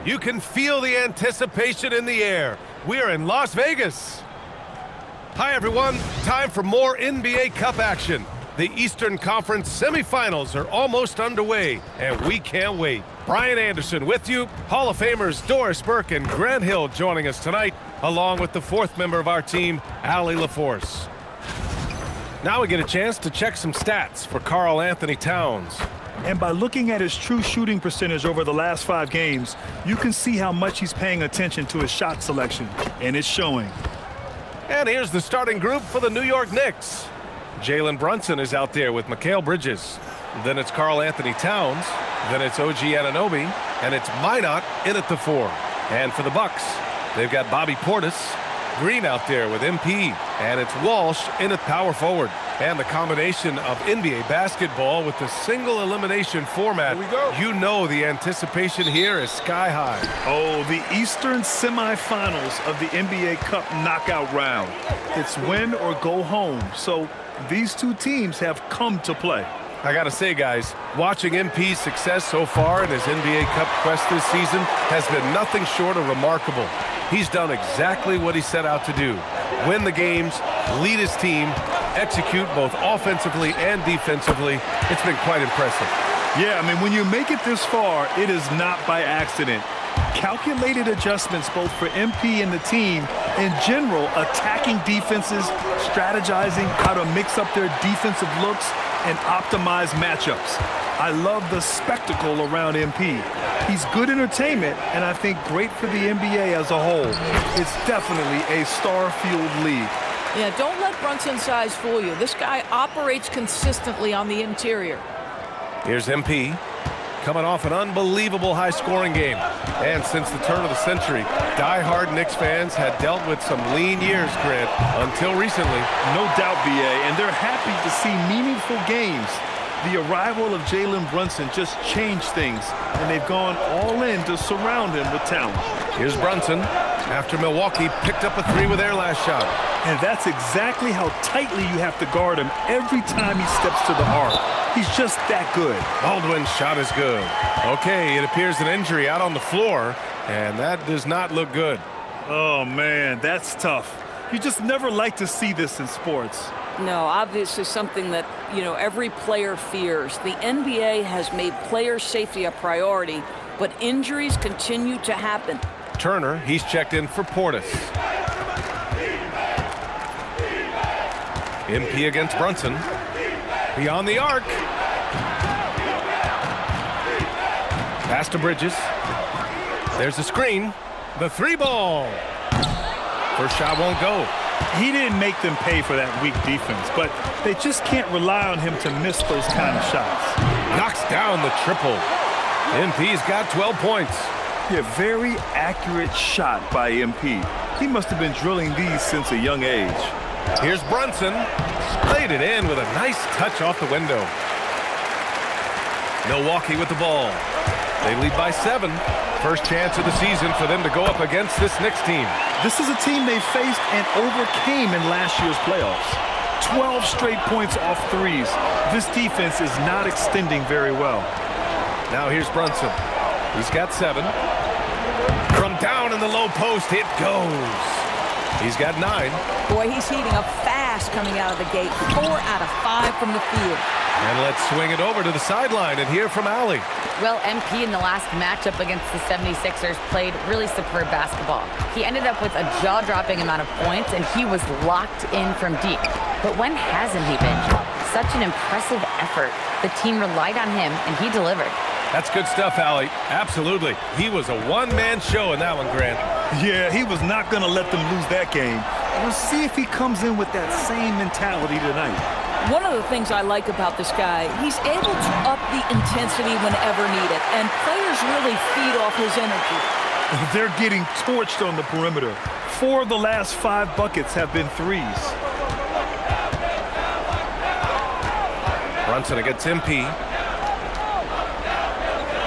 You can feel the anticipation in the air. We're in Las Vegas. Hi, everyone. Time for more NBA Cup action. The Eastern Conference semifinals are almost underway, and we can't wait. Brian Anderson with you. Hall of Famers Doris Burke and Grant Hill joining us tonight, along with the fourth member of our team, Allie LaForce. Now we get a chance to check some stats for Karl Anthony Towns. And by looking at his true shooting percentage over the last 5 games, you can see how much he's paying attention to his shot selection, and it's showing. And here's the starting group for the New York Knicks. Jalen Brunson is out there with Mikal Bridges. Then it's Karl Anthony Towns. Then it's OG Anunoby. And it's Minot in at the 4. And for the Bucks, they've got Bobby Portis Green out there with MP. And it's Walsh in at power forward. And the combination of NBA basketball with the single elimination format. Here we go. You know the anticipation here is sky high. Oh, the Eastern semifinals of the NBA Cup knockout round. It's win or go home. So these two teams have come to play. I got to say, guys, watching MP's success so far in his NBA Cup quest this season has been nothing short of remarkable. He's done exactly what he set out to do. Win the games, lead his team, execute both offensively and defensively. It's been quite impressive. Yeah, I mean, when you make it this far, it is not by accident. Calculated adjustments both for MP and the team. In general, attacking defenses, strategizing how to mix up their defensive looks and optimize matchups. I love the spectacle around MP. He's good entertainment, and I think great for the NBA as a whole. It's definitely a star-fueled league. Yeah, don't let Brunson's size fool you. This guy operates consistently on the interior. Here's MP, coming off an unbelievable high-scoring game. And since the turn of the century, die-hard Knicks fans had dealt with some lean years, Grant, until recently. No doubt, BA, and they're happy to see meaningful games. The arrival of Jalen Brunson just changed things, and they've gone all in to surround him with talent. Here's Brunson after Milwaukee picked up a 3 with their last shot. And that's exactly how tightly you have to guard him every time he steps to the arc. He's just that good. Baldwin's shot is good. Okay, it appears an injury out on the floor, and that does not look good. Oh, man, that's tough. You just never like to see this in sports. No, obviously something that, every player fears. The NBA has made player safety a priority, but injuries continue to happen. Turner, he's checked in for Portis. MP against Brunson. Beyond the arc. Pass to Bridges. There's a screen. The 3-ball. First shot won't go. He didn't make them pay for that weak defense, but they just can't rely on him to miss those kind of shots. Knocks down the triple. MP's got 12 points. Yeah, very accurate shot by MP. He must have been drilling these since a young age. Here's Brunson. Laid it in with a nice touch off the window. Milwaukee with the ball. They lead by 7. First chance of the season for them to go up against this Knicks team. This is a team they faced and overcame in last year's playoffs. 12 straight points off threes. This defense is not extending very well. Now here's Brunson. He's got 7. From down in the low post, it goes. He's got 9. Boy, he's heating up fast coming out of the gate. 4 out of 5 from the field. And let's swing it over to the sideline and hear from Allie. Well, MP in the last matchup against the 76ers played really superb basketball. He ended up with a jaw-dropping amount of points, and he was locked in from deep. But when hasn't he been? Such an impressive effort. The team relied on him, and he delivered. That's good stuff, Allie. Absolutely. He was a one-man show in that one, Grant. Yeah, he was not going to let them lose that game. We'll see if he comes in with that same mentality tonight. One of the things I like about this guy, he's able to up the intensity whenever needed, and players really feed off his energy. They're getting torched on the perimeter. 4 of the last 5 buckets have been threes. Brunson against MP.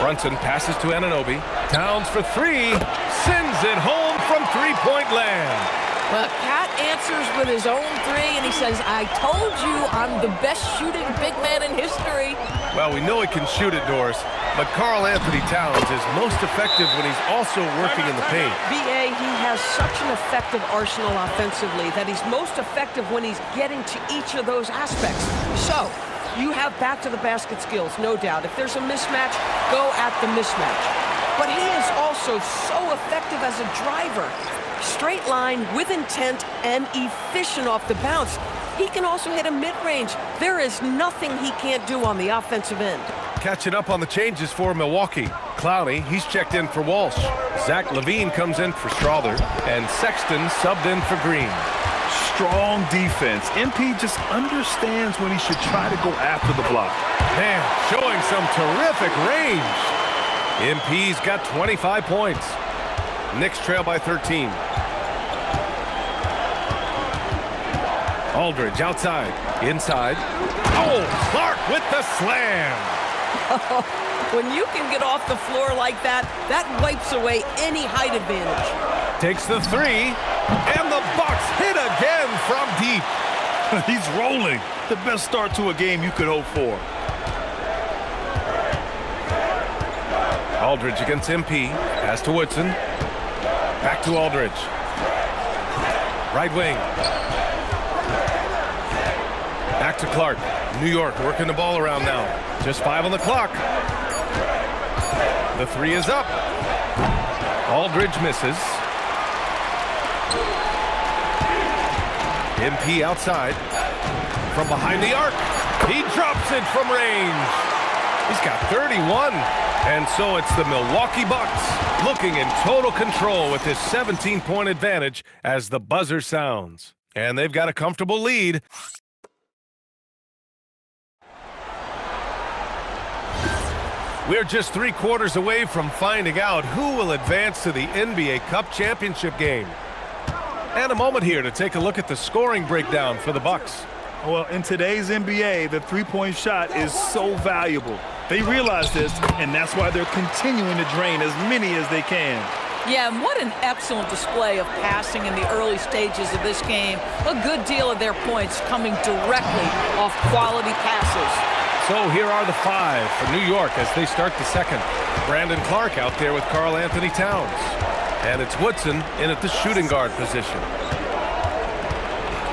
Brunson passes to Anunoby. Towns for 3. Sends it home from three-point land. Well, Cat answers with his own 3, and he says, I told you I'm the best shooting big man in history. Well, we know he can shoot it, Doris, but Karl Anthony Towns is most effective when he's also working in the paint. B.A., he has such an effective arsenal offensively that he's most effective when he's getting to each of those aspects. So, you have back-to-the-basket skills, no doubt. If there's a mismatch, go at the mismatch. But he is also so effective as a driver. Straight line, with intent, and efficient off the bounce. He can also hit a mid-range. There is nothing he can't do on the offensive end. Catching up on the changes for Milwaukee. Clowney, he's checked in for Walsh. Zach LaVine comes in for Strawther. And Sexton subbed in for Green. Strong defense. MP just understands when he should try to go after the block. Man, showing some terrific range. MP's got 25 points. Knicks trail by 13. Aldridge outside, inside. Oh, Clark with the slam. When you can get off the floor like that, that wipes away any height advantage. Takes the three, and the Bucks hit again from deep. He's rolling. The best start to a game you could hope for. Aldridge against MP. Pass to Woodson. Back to Aldridge. Right wing. Back to Clark. New York working the ball around now. Just 5 on the clock. The three is up. Aldridge misses. MP outside. From behind the arc. He drops it from range. He's got 31. And so it's the Milwaukee Bucks looking in total control with this 17-point advantage as the buzzer sounds. And they've got a comfortable lead. We're just 3 quarters away from finding out who will advance to the NBA Cup Championship game. And a moment here to take a look at the scoring breakdown for the Bucks. Well, in today's NBA, the three-point shot is so valuable. They realize this, and that's why they're continuing to drain as many as they can. Yeah, and what an excellent display of passing in the early stages of this game. A good deal of their points coming directly off quality passes. So here are the 5 for New York as they start the second. Brandon Clark out there with Karl Anthony Towns. And it's Woodson in at the shooting guard position.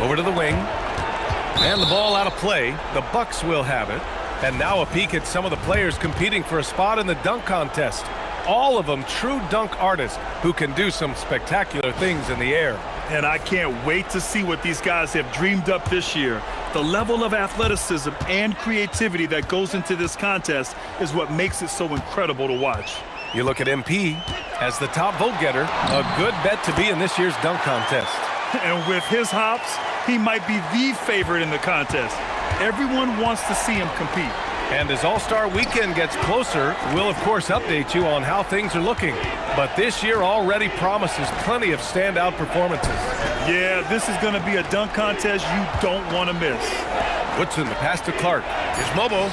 Over to the wing. And the ball out of play. The Bucks will have it. And now a peek at some of the players competing for a spot in the dunk contest. All of them true dunk artists who can do some spectacular things in the air. And I can't wait to see what these guys have dreamed up this year. The level of athleticism and creativity that goes into this contest is what makes it so incredible to watch. You look at MP as the top vote getter, a good bet to be in this year's dunk contest. And with his hops, he might be the favorite in the contest. Everyone wants to see him compete. And as All-Star Weekend gets closer, we'll of course update you on how things are looking. But this year already promises plenty of standout performances. Yeah, this is going to be a dunk contest you don't want to miss. Woodson, the pass to Clark. Here's Mobo.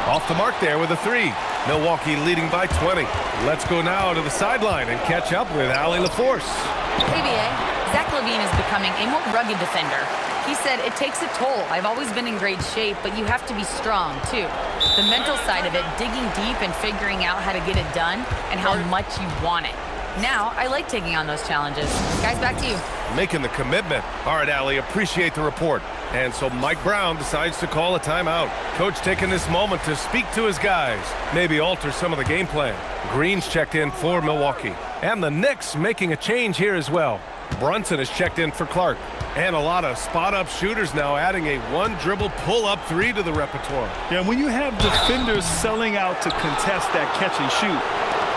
Off the mark there with a 3. Milwaukee leading by 20. Let's go now to the sideline and catch up with Allie LaForce. ABA, Zach LaVine is becoming a more rugged defender. He said, it takes a toll. I've always been in great shape, but you have to be strong, too. The mental side of it, digging deep and figuring out how to get it done and how much you want it. Now, I like taking on those challenges. Guys, back to you. Making the commitment. All right, Allie, appreciate the report. And so Mike Brown decides to call a timeout. Coach taking this moment to speak to his guys, maybe alter some of the game plan. Green's checked in for Milwaukee. And the Knicks making a change here as well. Brunson is checked in for Clark. And a lot of spot-up shooters now adding a one-dribble pull-up 3 to the repertoire. Yeah, when you have defenders selling out to contest that catch and shoot,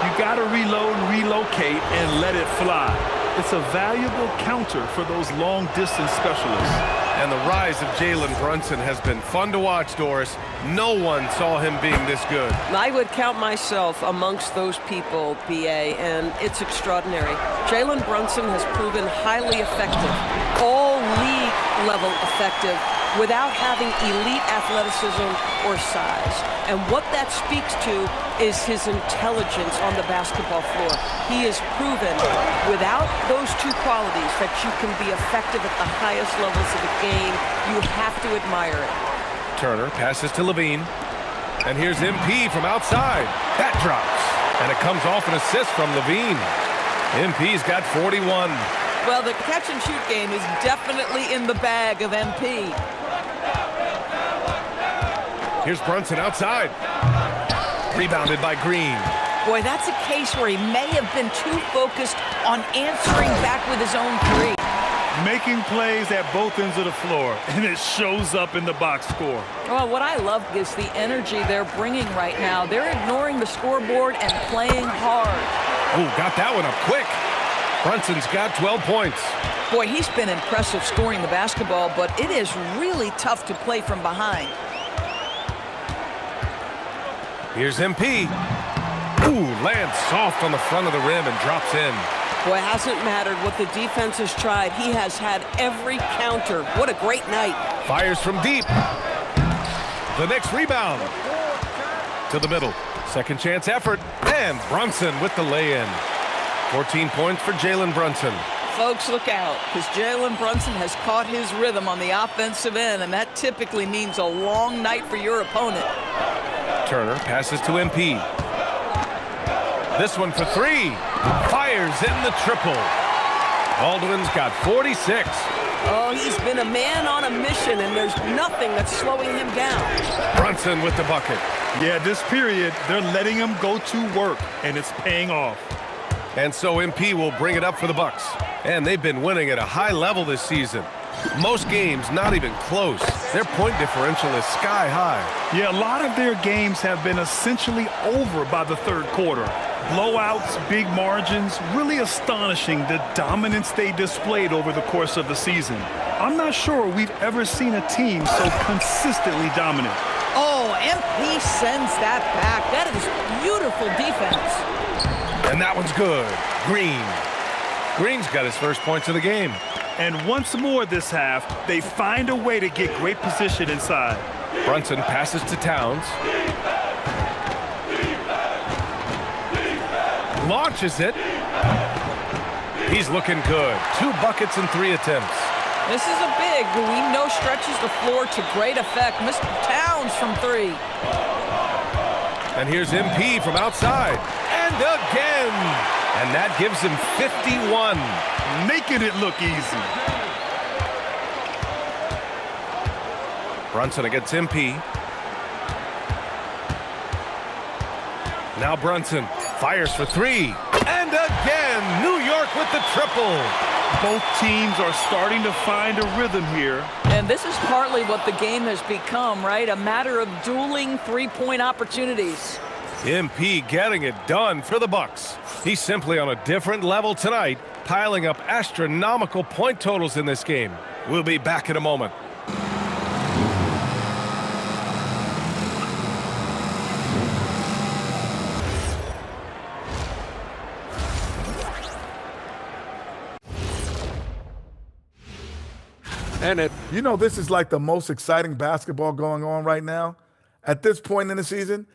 you got to reload, relocate, and let it fly. It's a valuable counter for those long-distance specialists. And the rise of Jalen Brunson has been fun to watch, Doris. No one saw him being this good. I would count myself amongst those people, B.A., and it's extraordinary. Jalen Brunson has proven highly effective, all league-level effective, without having elite athleticism or size. And what that speaks to is his intelligence on the basketball floor. He has proven, without those 2 qualities, that you can be effective at the highest levels of the game. You have to admire it. Turner passes to Levine. And here's MP from outside. That drops. And it comes off an assist from Levine. MP's got 41. Well, the catch-and-shoot game is definitely in the bag of MP. Here's Brunson outside. Rebounded by Green. Boy, that's a case where he may have been too focused on answering back with his own three. Making plays at both ends of the floor, and it shows up in the box score. Well, what I love is the energy they're bringing right now. They're ignoring the scoreboard and playing hard. Oh, got that one up quick. Brunson's got 12 points. Boy, he's been impressive scoring the basketball, but it is really tough to play from behind. Here's MP. Ooh, lands soft on the front of the rim and drops in. Boy, it hasn't mattered what the defense has tried. He has had every counter. What a great night. Fires from deep. The Knicks rebound. To the middle. Second chance effort. And Brunson with the lay-in. 14 points for Jalen Brunson. Folks, look out, because Jalen Brunson has caught his rhythm on the offensive end, and that typically means a long night for your opponent. Turner passes to MP. This one for three. Fires in the triple. Baldwin's got 46. Oh, he's been a man on a mission, and there's nothing that's slowing him down. Brunson with the bucket. Yeah, this period, they're letting him go to work, and it's paying off. And so MP will bring it up for the Bucks. And they've been winning at a high level this season. Most games not even close. Their point differential is sky high. Yeah, a lot of their games have been essentially over by the third quarter. Blowouts, big margins, really astonishing the dominance they displayed over the course of the season. I'm not sure we've ever seen a team so consistently dominant. Oh, MP sends that back. That is beautiful defense. And that one's good. Green's got his first points of the game. And once more this half, they find a way to get great position inside. Brunson passes to Towns. Launches it. He's looking good. 2 buckets and 3 attempts. This is a big who we know stretches the floor to great effect. Mr. Towns from 3. And here's MP from outside. And again. And that gives him 51. Making it look easy. Brunson against MP. Now Brunson fires for 3. And again, New York with the triple. Both teams are starting to find a rhythm here. And this is partly what the game has become, right? A matter of dueling three-point opportunities. MP getting it done for the Bucks. He's simply on a different level tonight, piling up astronomical point totals in this game. We'll be back in a moment. And you know, this is like the most exciting basketball going on right now. At this point in the season,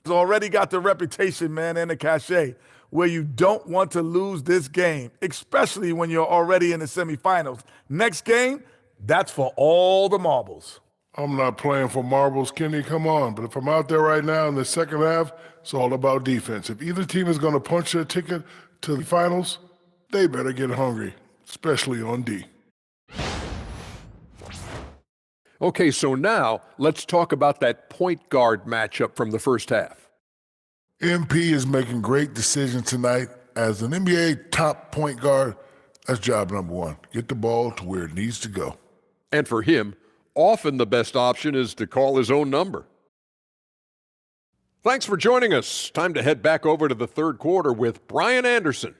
it's already got the reputation, man, and the cachet where you don't want to lose this game, especially when you're already in the semifinals. Next game, that's for all the marbles. I'm not playing for marbles, Kenny, come on. But if I'm out there right now in the second half, it's all about defense. If either team is going to punch their ticket to the finals, they better get hungry, especially on D. Okay, so now let's talk about that point guard matchup from the first half. MP is making great decisions tonight. As an NBA top point guard, that's job number 1. Get the ball to where it needs to go. And for him, often the best option is to call his own number. Thanks for joining us. Time to head back over to the third quarter with Brian Anderson.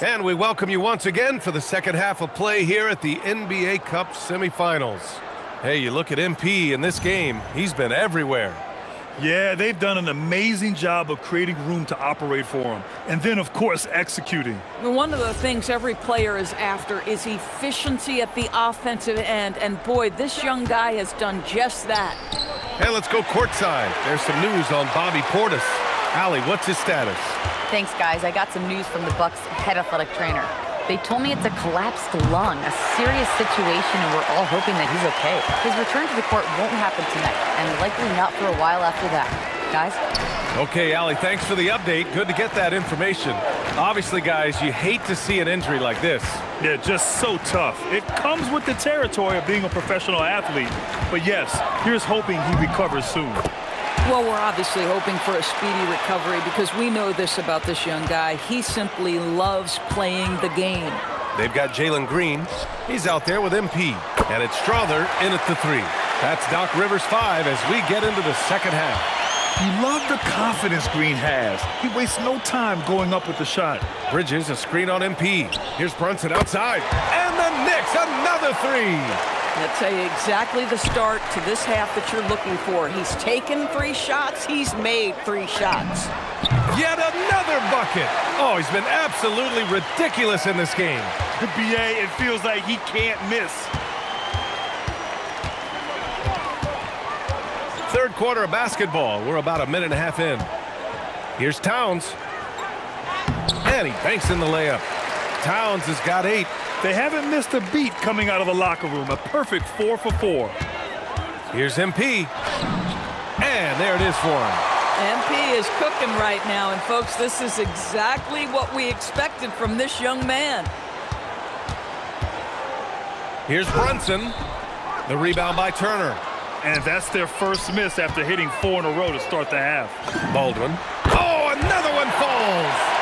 And we welcome you once again for the second half of play here at the NBA Cup semifinals. Hey, you look at MP in this game, he's been everywhere. Yeah, they've done an amazing job of creating room to operate for him. And then, of course, executing. One of the things every player is after is efficiency at the offensive end. And boy, this young guy has done just that. And let's go courtside. There's some news on Bobby Portis. Allie, what's his status? Thanks, guys. I got some news from the Bucks head athletic trainer. They told me it's a collapsed lung, a serious situation, and we're all hoping that he's okay. His return to the court won't happen tonight, and likely not for a while after that. Guys? Okay, Allie, thanks for the update. Good to get that information. Obviously, guys, you hate to see an injury like this. Yeah, just so tough. It comes with the territory of being a professional athlete. But yes, here's hoping he recovers soon. Well, we're obviously hoping for a speedy recovery because we know this about this young guy. He simply loves playing the game. They've got Jalen Green. He's out there with MP. And it's Strother in at the 3. That's Doc Rivers 5 as we get into the second half. You love the confidence Green has. He wastes no time going up with the shot. Bridges, a screen on MP. Here's Brunson outside. And the Knicks, another 3. I'll tell you exactly the start to this half that you're looking for. He's taken 3 shots. He's made 3 shots. Yet another bucket. Oh, he's been absolutely ridiculous in this game. BA, it feels like he can't miss. Third quarter of basketball. We're about a minute and a half in. Here's Towns. And he banks in the layup. Towns has got 8. They haven't missed a beat coming out of the locker room. A perfect 4 for 4. Here's MP. And there it is for him. MP is cooking right now. And, folks, this is exactly what we expected from this young man. Here's Brunson. The rebound by Turner. And that's their first miss after hitting 4 in a row to start the half. Baldwin. Oh, another one falls.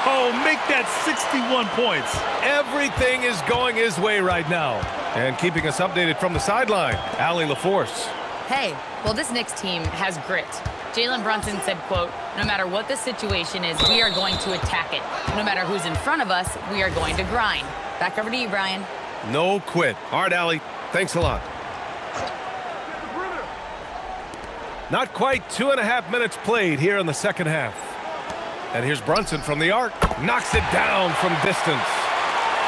Oh, make that 61 points. Everything is going his way right now. And keeping us updated from the sideline, Allie LaForce. Hey, well, this Knicks team has grit. Jalen Brunson said, quote, "No matter what the situation is, we are going to attack it. No matter who's in front of us, we are going to grind." Back over to you, Brian. No quit. All right, Allie. Thanks a lot. Not quite 2.5 minutes played here in the second half. And here's Brunson from the arc. Knocks it down from distance.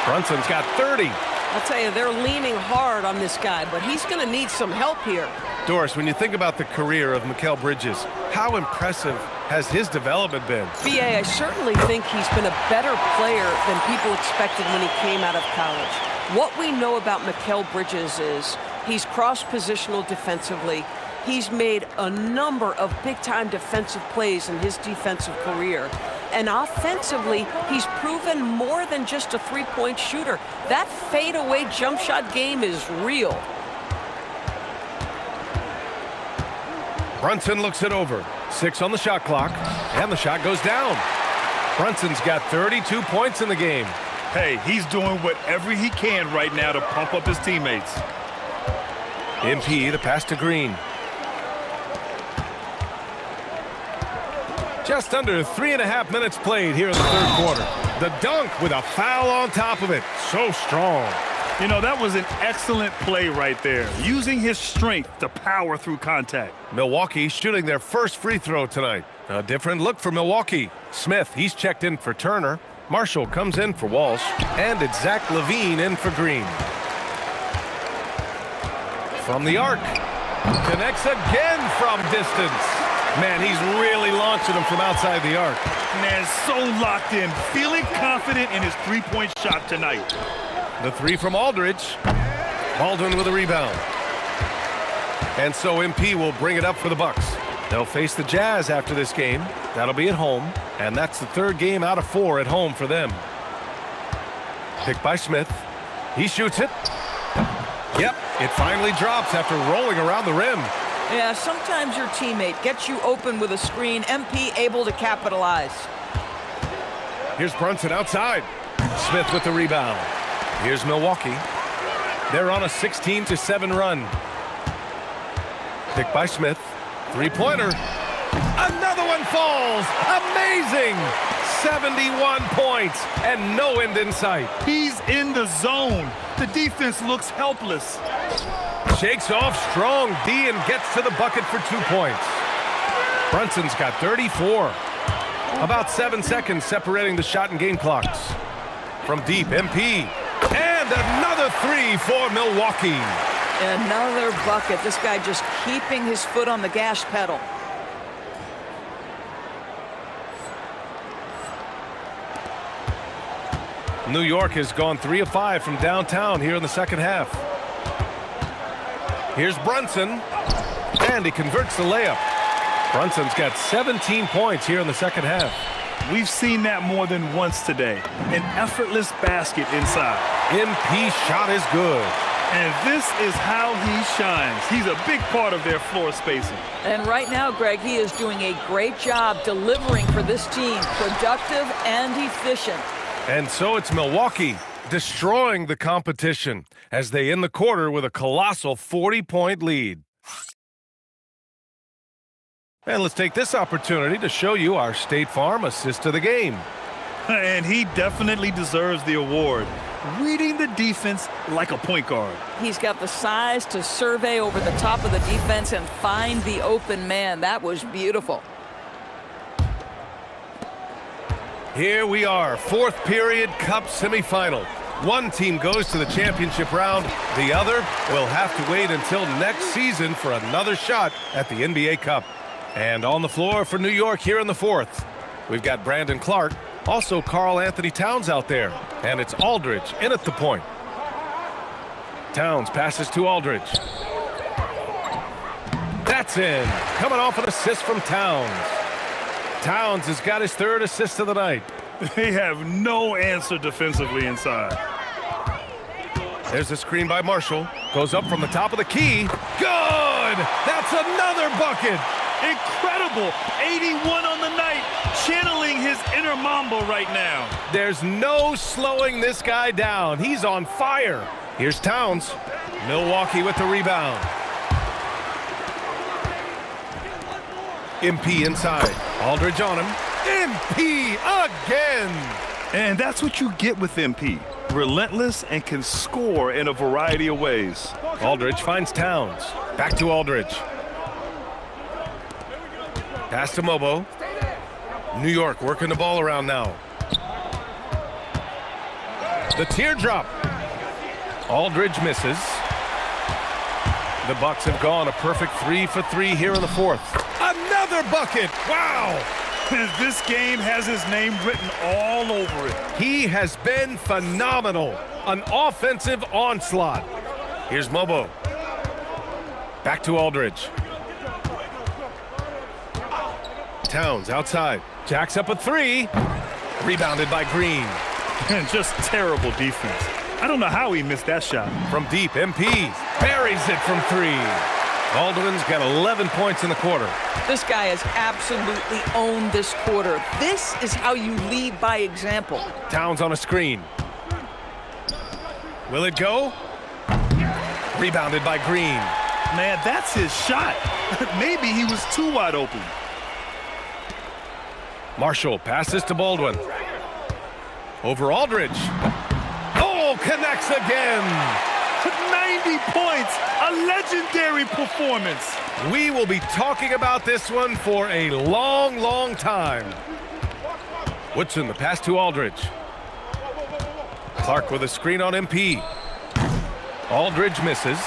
Brunson's got 30. I'll tell you, they're leaning hard on this guy, but he's going to need some help here. Doris, when you think about the career of Mikal Bridges, how impressive has his development been? BA, I certainly think he's been a better player than people expected when he came out of college. What we know about Mikal Bridges is he's cross-positional defensively. He's made a number of big-time defensive plays in his defensive career. And offensively, he's proven more than just a three-point shooter. That fadeaway jump shot game is real. Brunson looks it over. 6 on the shot clock, and the shot goes down. Brunson's got 32 points in the game. Hey, he's doing whatever he can right now to pump up his teammates. MP, the pass to Green. Just under 3.5 minutes played here in the third quarter. The dunk with a foul on top of it. So strong. You know, that was an excellent play right there, using his strength to power through contact. Milwaukee shooting their first free throw tonight. A different look for Milwaukee. Smith, he's checked in for Turner. Marshall comes in for Walsh. And it's Zach LaVine in for Green. From the arc. Connects again from distance. Man, he's really launching them from outside the arc. Man, so locked in, feeling confident in his three-point shot tonight. The 3 from Aldridge. Baldwin with a rebound. And so MP will bring it up for the Bucks. They'll face the Jazz after this game. That'll be at home. And that's the 3rd game out of 4 at home for them. Picked by Smith. He shoots it. Yep, it finally drops after rolling around the rim. Yeah, sometimes your teammate gets you open with a screen. MP able to capitalize. Here's Brunson outside. Smith with the rebound. Here's Milwaukee. They're on a 16-7 run. Picked by Smith. 3-pointer. Another one falls. Amazing. 71 points and no end in sight. He's in the zone. The defense looks helpless. Shakes off strong D and gets to the bucket for 2 points. Brunson's got 34. About 7 seconds separating the shot and game clocks. From deep, MP. And another 3 for Milwaukee. Another bucket. This guy just keeping his foot on the gas pedal. New York has gone 3 of 5 from downtown here in the second half. Here's Brunson, and he converts the layup. Brunson's got 17 points here in the second half. We've seen that more than once today. An effortless basket inside. MP shot is good. And this is how he shines. He's a big part of their floor spacing. And right now, Greg, he is doing a great job delivering for this team. Productive and efficient. And so it's Milwaukee destroying the competition as they end the quarter with a colossal 40-point lead. And let's take this opportunity to show you our State Farm assist of the game. And he definitely deserves the award. Reading the defense like a point guard. He's got the size to survey over the top of the defense and find the open man. That was beautiful. Here we are, fourth period Cup semifinal. One team goes to the championship round. The other will have to wait until next season for another shot at the NBA Cup. And on the floor for New York here in the fourth, we've got Brandon Clark, also Karl Anthony Towns out there. And it's Aldridge in at the point. Towns passes to Aldridge. That's in. Coming off an assist from Towns. Towns has got his third assist of the night. They have no answer defensively inside. There's a screen by Marshall. Goes up from the top of the key. Good! That's another bucket! Incredible! 81 on the night, channeling his inner Mamba right now. There's no slowing this guy down. He's on fire. Here's Towns. Milwaukee with the rebound. MP inside. Aldridge on him. MP again! And that's what you get with MP. Relentless and can score in a variety of ways. Aldridge finds Towns. Back to Aldridge. Pass to Mobo. New York working the ball around now. The teardrop. Aldridge misses. The Bucks have gone a perfect 3 for 3 here in the fourth. Another bucket! Wow! This game has his name written all over it. He has been phenomenal. An offensive onslaught. Here's Mobo. Back to Aldridge. Towns outside. Jacks up a 3. Rebounded by Green. And just terrible defense. I don't know how he missed that shot. From deep, MP buries it from 3. Baldwin's got 11 points in the quarter. This guy has absolutely owned this quarter. This is how you lead by example. Towns on a screen. Will it go? Rebounded by Green. Man, that's his shot. Maybe he was too wide open. Marshall passes to Baldwin. Over Aldridge. Oh, connects again. 90 points, a legendary performance. We will be talking about this one for a long, long time. Woodson, the pass to Aldridge. Clark with a screen on MP. Aldridge misses.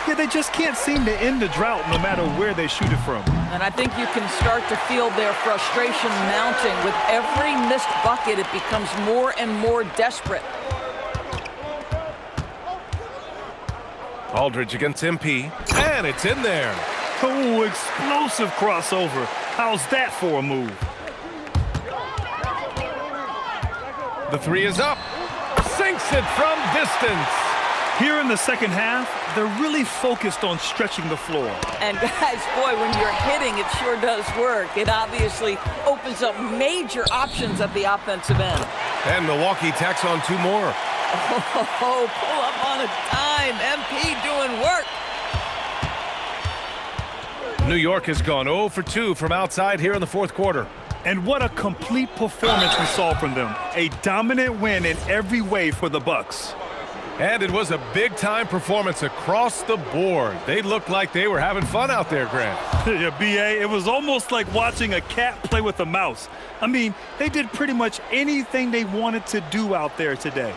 Yeah, they just can't seem to end the drought no matter where they shoot it from. And I think you can start to feel their frustration mounting. With every missed bucket, it becomes more and more desperate. Aldridge against MP, and it's in there. Oh, explosive crossover. How's that for a move? The 3 is up. Sinks it from distance. Here in the second half, they're really focused on stretching the floor. And guys, boy, when you're hitting, it sure does work. It obviously opens up major options at the offensive end. And Milwaukee tacks on 2 more. Oh, pull up on a dime. MP doing work. New York has gone 0 for 2 from outside here in the fourth quarter. And what a complete performance we saw from them. A dominant win in every way for the Bucks. And it was a big-time performance across the board. They looked like they were having fun out there, Grant. Yeah, B.A., it was almost like watching a cat play with a mouse. I mean, they did pretty much anything they wanted to do out there today.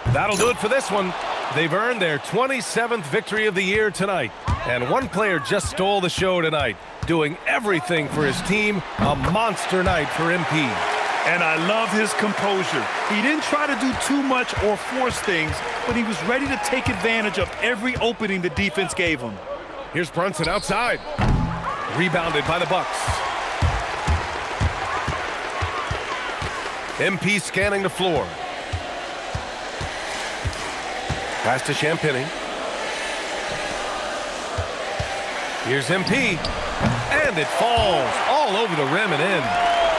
That'll do it for this one. They've earned their 27th victory of the year tonight. And one player just stole the show tonight, doing everything for his team. A monster night for MP. And I love his composure. He didn't try to do too much or force things, but he was ready to take advantage of every opening the defense gave him. Here's Brunson outside. Rebounded by the Bucks. MP scanning the floor. Pass to Champagny. Here's MP. And it falls all over the rim and in.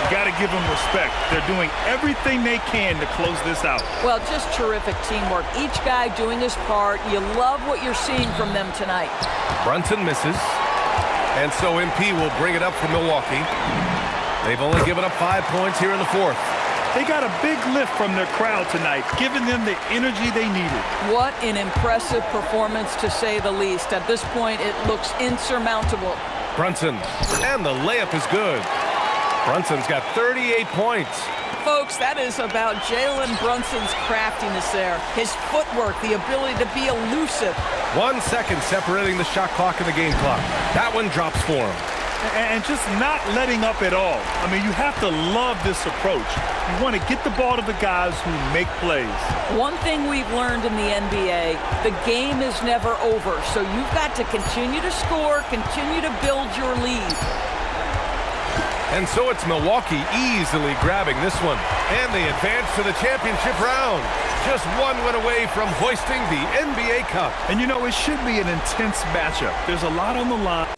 You got to give them respect. They're doing everything they can to close this out. Well, just terrific teamwork. Each guy doing his part. You love what you're seeing from them tonight. Brunson misses. And so MP will bring it up for Milwaukee. They've only given up 5 points here in the fourth. They got a big lift from their crowd tonight, giving them the energy they needed. What an impressive performance, to say the least. At this point, it looks insurmountable. Brunson, and the layup is good. Brunson's got 38 points. Folks, that is about Jalen Brunson's craftiness there. His footwork, the ability to be elusive. 1 second separating the shot clock and the game clock. That one drops for him. And just not letting up at all. I mean, you have to love this approach. You want to get the ball to the guys who make plays. One thing we've learned in the NBA, the game is never over. So you've got to continue to score, continue to build your lead. And so it's Milwaukee easily grabbing this one. And they advance to the championship round. Just one win away from hoisting the NBA Cup. And you know, it should be an intense matchup. There's a lot on the line.